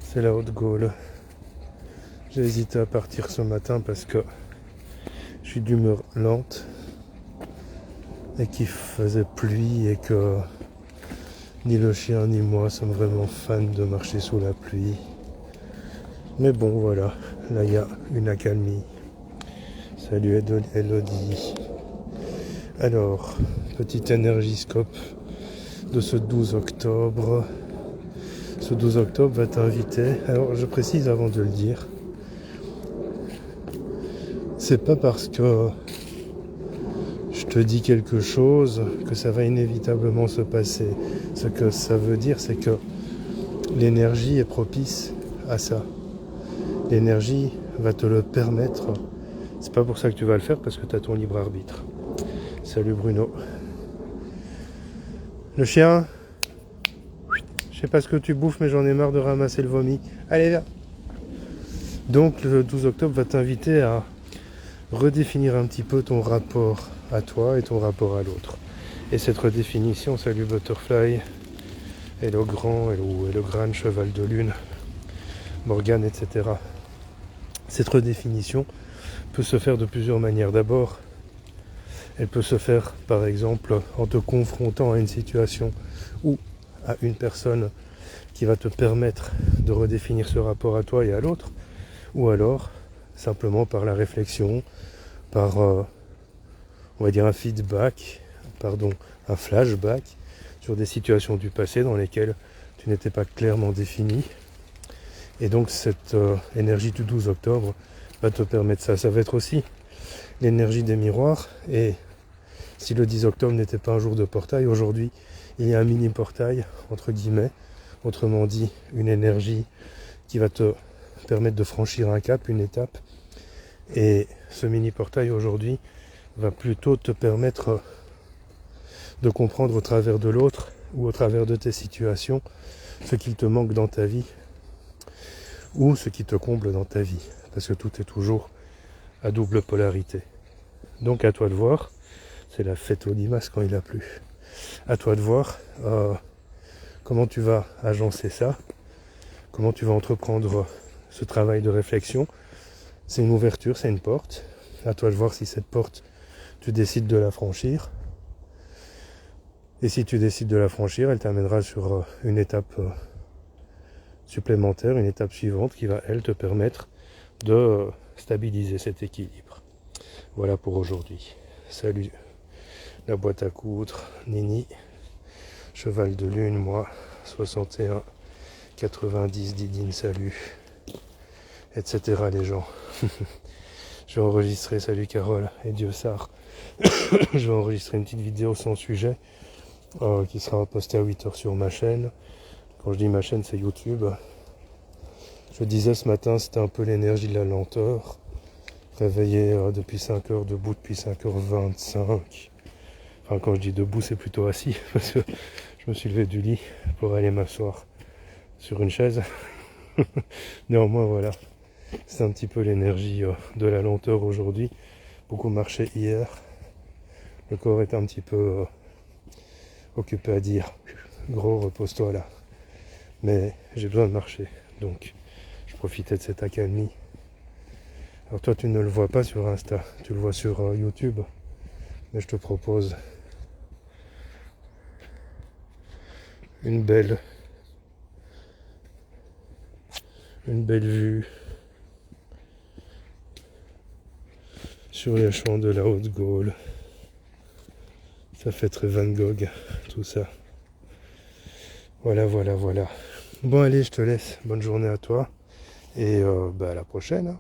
C'est la Haute-Gaule. J'ai hésité à partir ce matin parce que je suis d'humeur lente et qu'il faisait pluie et que ni le chien ni moi sommes vraiment fans de marcher sous la pluie. Mais bon, voilà, là il y a une accalmie. Salut Elodie. Alors, petit énergiscope de ce 12 octobre. Ce 12 octobre va t'inviter. Alors, je précise avant de le dire. C'est pas parce que je te dis quelque chose que ça va inévitablement se passer. Ce que ça veut dire, c'est que l'énergie est propice à ça. L'énergie va te le permettre. C'est pas pour ça que tu vas le faire, parce que tu as ton libre arbitre. Salut Bruno. Le chien, je sais pas ce que tu bouffes, mais j'en ai marre de ramasser le vomi. Allez, viens. Donc le 12 octobre va t'inviter à redéfinir un petit peu ton rapport à toi et ton rapport à l'autre. Et cette redéfinition, salut Butterfly, hello Grand, hello Gran, Cheval de Lune, Morgane, etc. Cette redéfinition peut se faire de plusieurs manières. D'abord, elle peut se faire par exemple en te confrontant à une situation ou à une personne qui va te permettre de redéfinir ce rapport à toi et à l'autre, ou alors simplement par la réflexion, par on va dire un feedback, un flashback sur des situations du passé dans lesquelles tu n'étais pas clairement défini. Et donc cette énergie du 12 octobre va te permettre ça. Ça va être aussi l'énergie des miroirs. Et si le 10 octobre n'était pas un jour de portail, aujourd'hui il y a un mini portail, entre guillemets, autrement dit une énergie qui va te permettre de franchir un cap, une étape. Et ce mini portail aujourd'hui va plutôt te permettre de comprendre au travers de l'autre ou au travers de tes situations ce qu'il te manque dans ta vie ou ce qui te comble dans ta vie, parce que tout est toujours à double polarité. Donc à toi de voir, c'est la fête aux limaces quand il a plu. À toi de voir comment tu vas agencer ça, comment tu vas entreprendre ce travail de réflexion. C'est une ouverture, c'est une porte. À toi de voir si cette porte, tu décides de la franchir. Et si tu décides de la franchir, elle t'amènera sur une étape supplémentaire, une étape suivante qui va, elle, te permettre de stabiliser cet équilibre. Voilà pour aujourd'hui. Salut la boîte à coudre, Nini, Cheval de Lune, moi, 61, 90, Didine, salut, etc. les gens. Je vais enregistrer, salut Carole et Dieu Sar. Je vais enregistrer une petite vidéo sans sujet qui sera postée à 8h sur ma chaîne. Quand je dis ma chaîne, c'est YouTube. Je disais ce matin, c'était un peu l'énergie de la lenteur. Réveillé depuis 5h, debout depuis 5h25. Enfin, quand je dis debout, c'est plutôt assis, parce que je me suis levé du lit pour aller m'asseoir sur une chaise. Néanmoins, voilà. C'est un petit peu l'énergie de la lenteur aujourd'hui. Beaucoup marché hier. Le corps est un petit peu occupé à dire gros, repose-toi là. Mais j'ai besoin de marcher. Donc je profitais de cette accalmie. Alors toi tu ne le vois pas sur Insta, tu le vois sur YouTube. Mais je te propose une belle vue sur les champs de la Haute-Gaule. Ça fait très Van Gogh, tout ça. Voilà. Bon allez, je te laisse. Bonne journée à toi. Et à la prochaine.